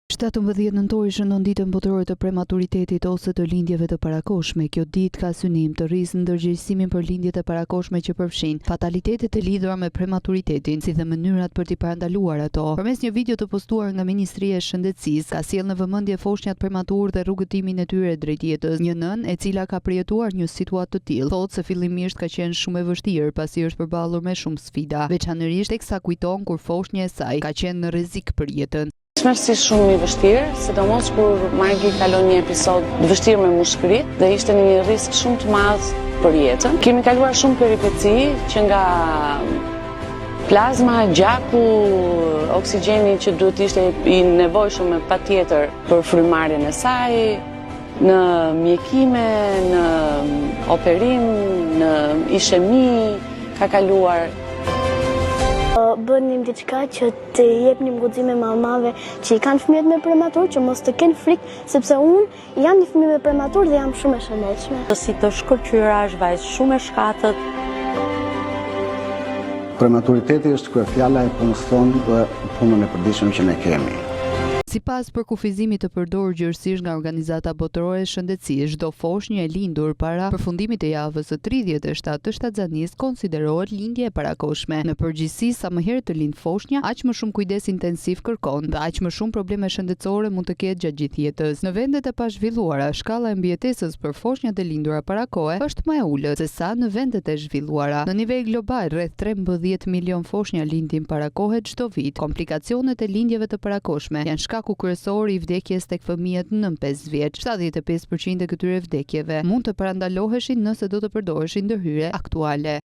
17 nëntori shënon ditën botërore të prematuritetit ose të lindjeve të parakoshme. Kjo ditë ka synim të rrisë ndërgjegjësimin për lindjet e parakoshme që përfshin fatalitetet e lidhura me prematuritetin, si dhe mënyrat për t'i parandaluar ato. Përmes një video të postuar nga Ministria e Shëndetësisë, ka sjellë në vëmendje foshnjat prematur dhe rrugëtimin e tyre drejt jetës. Një nën e cila ka përjetuar një situatë të tillë, thotë se fillimisht ka qenë shumë e vështirë pasi është përballur me shumë sfida, veçanërisht teksa kujton kur foshnja e saj ka qenë në rrezik për jetën. Ishte shumë i vështirë, sidomos kur Margi kalon një episod të vështirë me mushkërit dhe ishte në një risk shumë të madh për jetën. Kemi kaluar shumë peripeci që nga plazma, gjaku, oksigjeni që duhet ishte i nevojshëm patjetër për frymarrjen e saj, në mjekime, në operim, në ishemi, ka kaluar. Bënim diçka që të jepnim guxime mamave që i kanë fëmijët me prematur, që mos të kenë frikë, sepse unë jam një fëmijë me prematur dhe jam shumë e shëndetshme. Si të shkëlqyra, është vajzë shumë e shkatët. Prematuriteti është kur fjala e punës tonë dhe punën e përditshme që ne kemi. Sipas përkufizimit të përdorur gjërësisht nga Organizata Botërore e Shëndetësisë, çdo foshnjë e lindur para përfundimit të javës së 37 të shtatzanisë konsiderohet lindje e parakoshme. Në përgjithësi, sa më herët të lind foshnja, aq më shumë kujdes intensiv kërkon dhe aq më shumë probleme shëndetësore mund të ketë gjatë gjithë jetës. Në vendet e pazhvilluara, shkalla e mbijetesës për foshnjat e lindura para kohe është më e ulët se sa në vendet e zhvilluara. Në nivel global, rreth 13 milion foshnja lindin para kohe çdo vit. Komplikacionet e lindjeve të parakoshme janë shkaku kryesor i vdekjes tek fëmijët nën 5 vjeç. 75% e këtyre vdekjeve mund të parandaloheshin nëse do të përdoreshin ndërhyrje aktuale.